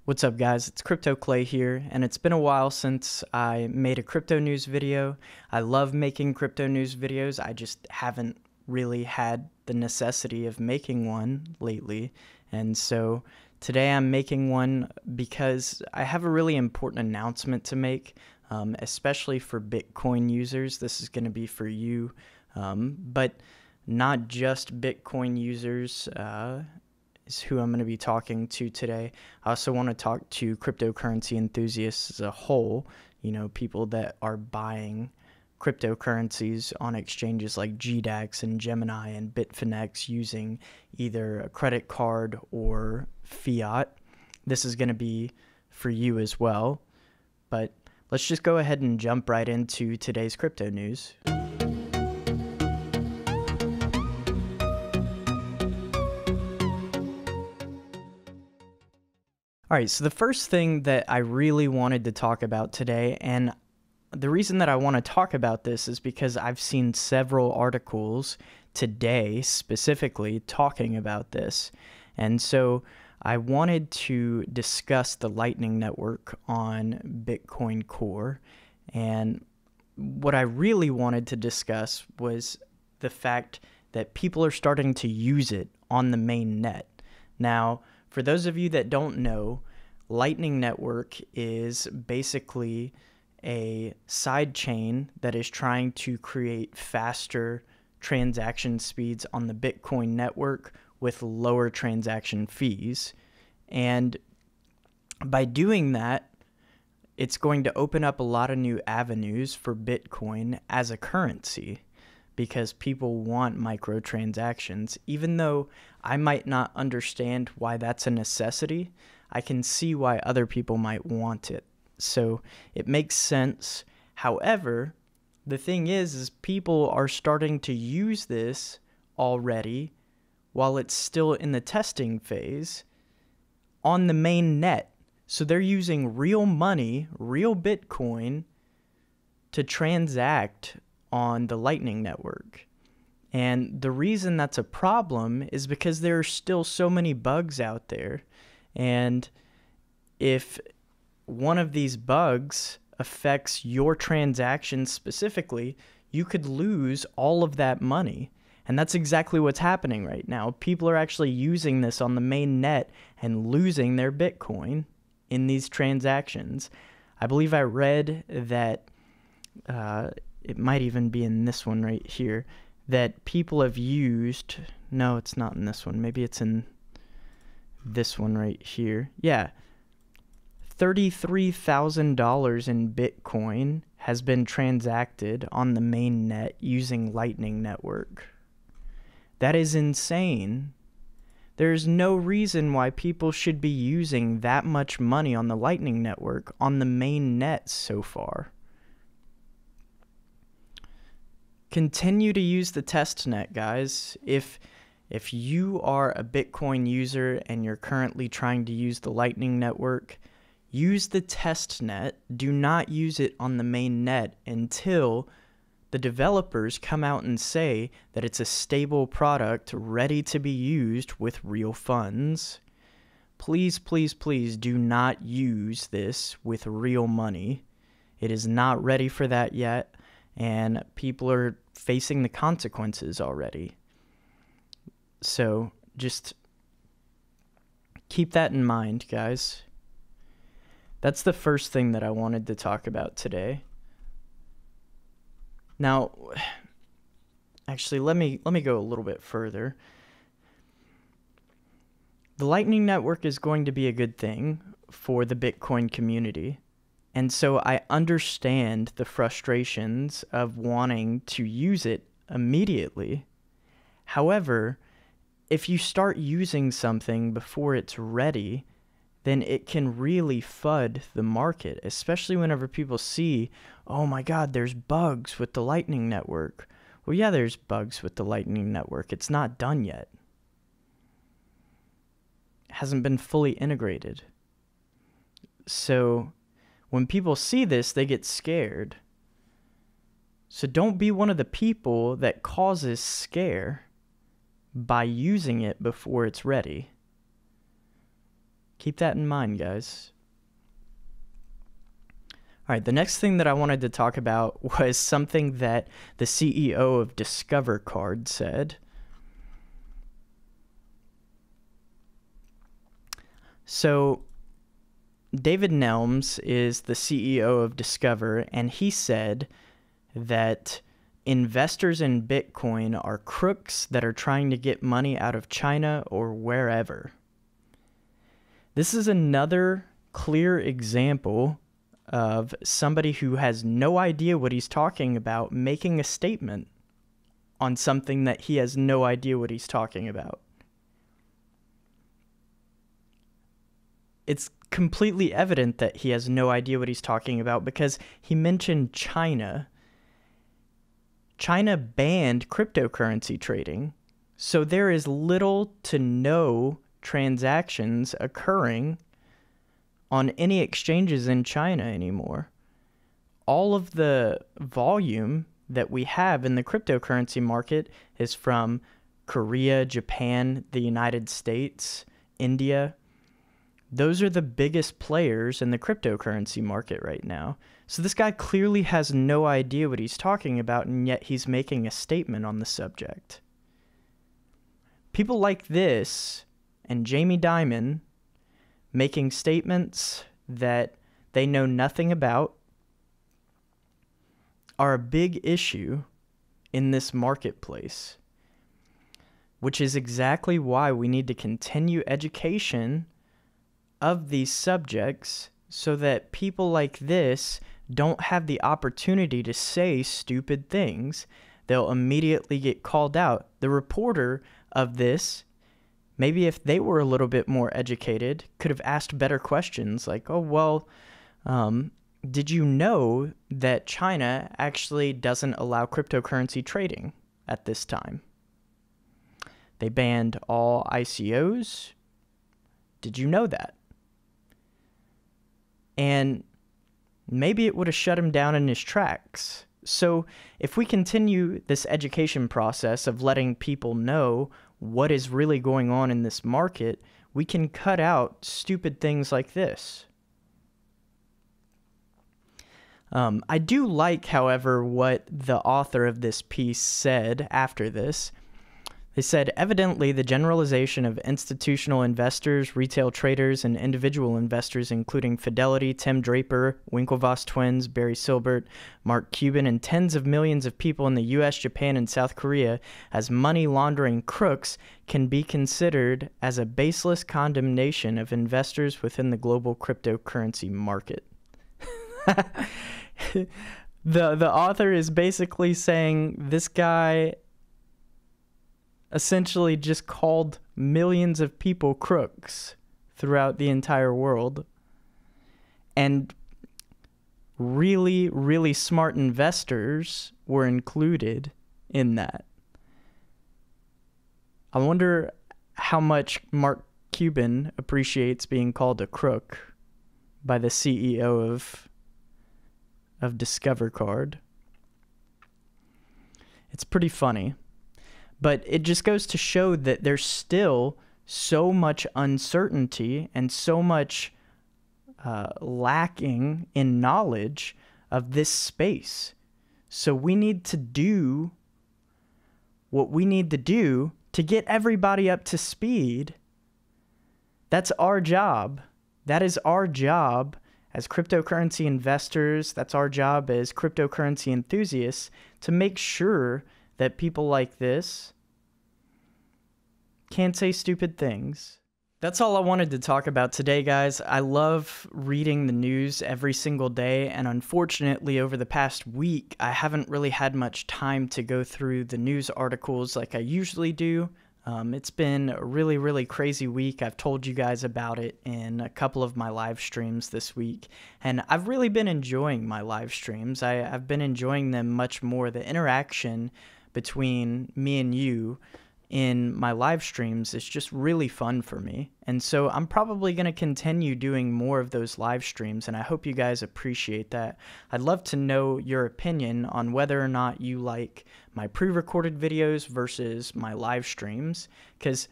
What's up, guys? It's Crypto Clay here, and it's been a while since I made a crypto news video. I love making crypto news videos. I just haven't really had the necessity of making one lately. And so today I'm making one because I have a really important announcement to make, especially for Bitcoin users. This is going to be for you, but not just Bitcoin users. Is who I'm going to be talking to today. I also want to talk to cryptocurrency enthusiasts as a whole, people that are buying cryptocurrencies on exchanges like GDAX and Gemini and Bitfinex using either a credit card or fiat. This is going to be for you as well. But let's just go ahead and jump right into today's crypto news. All right, so the first thing that I really wanted to talk about today, and the reason that I want to talk about this is because I've seen several articles today specifically talking about this. And so I wanted to discuss the Lightning Network on Bitcoin Core. And what I really wanted to discuss was the fact that people are starting to use it on the main net. Now, for those of you that don't know, Lightning Network is basically a side chain that is trying to create faster transaction speeds on the Bitcoin network with lower transaction fees. And by doing that, it's going to open up a lot of new avenues for Bitcoin as a currency, because people want microtransactions. Even though I might not understand why that's a necessity, I can see why other people might want it. So it makes sense. However, the thing is people are starting to use this already while it's still in the testing phase on the main net. So they're using real money, real Bitcoin, to transact on the Lightning Network. And the reason that's a problem is because there are still so many bugs out there. And if one of these bugs affects your transaction specifically, you could lose all of that money. And that's exactly what's happening right now. People are actually using this on the main net and losing their Bitcoin in these transactions. I believe I read that it might even be in this one right here, that people have used, no, it's not in this one, maybe it's in this one right here. Yeah, $33,000 in Bitcoin has been transacted on the main net using Lightning Network. That is insane. There's no reason why people should be using that much money on the Lightning Network on the main net so far. Continue to use the test net, guys. If you are a Bitcoin user and you're currently trying to use the Lightning Network, use the test net. Do not use it on the main net until the developers come out and say that it's a stable product ready to be used with real funds. Please, please, please do not use this with real money. It is not ready for that yet, and people are facing the consequences already. So just keep that in mind, guys. That's the first thing that I wanted to talk about today. Now, actually, let me go a little bit further. The Lightning Network is going to be a good thing for the Bitcoin community. And so I understand the frustrations of wanting to use it immediately. However, if you start using something before it's ready, then it can really FUD the market, especially whenever people see, oh my God, there's bugs with the Lightning Network. Well, yeah, there's bugs with the Lightning Network. It's not done yet. It hasn't been fully integrated. So when people see this, they get scared. So don't be one of the people that causes scare by using it before it's ready. Keep that in mind, guys. All right, the next thing that I wanted to talk about was something that the CEO of Discover Card said. So, David Nelms is the CEO of Discover, and he said that investors in Bitcoin are crooks that are trying to get money out of China or wherever. This is another clear example of somebody who has no idea what he's talking about making a statement on something that he has no idea what he's talking about. It's completely evident that he has no idea what he's talking about because he mentioned China. China banned cryptocurrency trading, so there is little to no transactions occurring on any exchanges in China anymore. All of the volume that we have in the cryptocurrency market is from Korea, Japan, the United States, India. Those are the biggest players in the cryptocurrency market right now. So this guy clearly has no idea what he's talking about, and yet he's making a statement on the subject. People like this and Jamie Dimon making statements that they know nothing about are a big issue in this marketplace, which is exactly why we need to continue education of these subjects so that people like this don't have the opportunity to say stupid things. They'll immediately get called out. The reporter of this, maybe if they were a little bit more educated, could have asked better questions like, oh, well, did you know that China actually doesn't allow cryptocurrency trading at this time? They banned all ICOs. Did you know that? And maybe it would have shut him down in his tracks. So if we continue this education process of letting people know what is really going on in this market, we can cut out stupid things like this. I do like, however, what the author of this piece said after this. They said, evidently, the generalization of institutional investors, retail traders, and individual investors, including Fidelity, Tim Draper, Winklevoss twins, Barry Silbert, Mark Cuban, and tens of millions of people in the U.S., Japan, and South Korea as money laundering crooks can be considered as a baseless condemnation of investors within the global cryptocurrency market. The author is basically saying this guy essentially just called millions of people crooks throughout the entire world. And really, really smart investors were included in that. I wonder how much Mark Cuban appreciates being called a crook by the CEO of Discover Card. It's pretty funny. But it just goes to show that there's still so much uncertainty and so much lacking in knowledge of this space. So we need to do what we need to do to get everybody up to speed. That's our job. That is our job as cryptocurrency investors. That's our job as cryptocurrency enthusiasts to make sure that people like this can't say stupid things. That's all I wanted to talk about today, guys. I love reading the news every single day, and unfortunately, over the past week, I haven't really had much time to go through the news articles like I usually do. It's been a really, really crazy week. I've told you guys about it in a couple of my live streams this week, and I've really been enjoying my live streams. I've been enjoying them much more. The interaction between me and you in my live streams is just really fun for me. And so I'm probably going to continue doing more of those live streams, and I hope you guys appreciate that. I'd love to know your opinion on whether or not you like my pre-recorded videos versus my live streams, because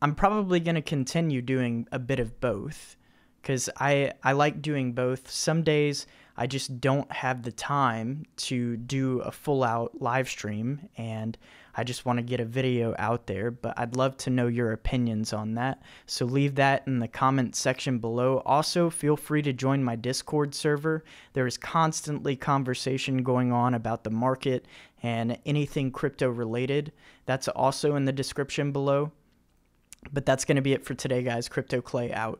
I'm probably going to continue doing a bit of both because I like doing both. Some days I just don't have the time to do a full out live stream, and I just want to get a video out there, but I'd love to know your opinions on that. So leave that in the comment section below. Also, feel free to join my Discord server. There is constantly conversation going on about the market and anything crypto related. That's also in the description below. But that's going to be it for today, guys. Crypto Clay out.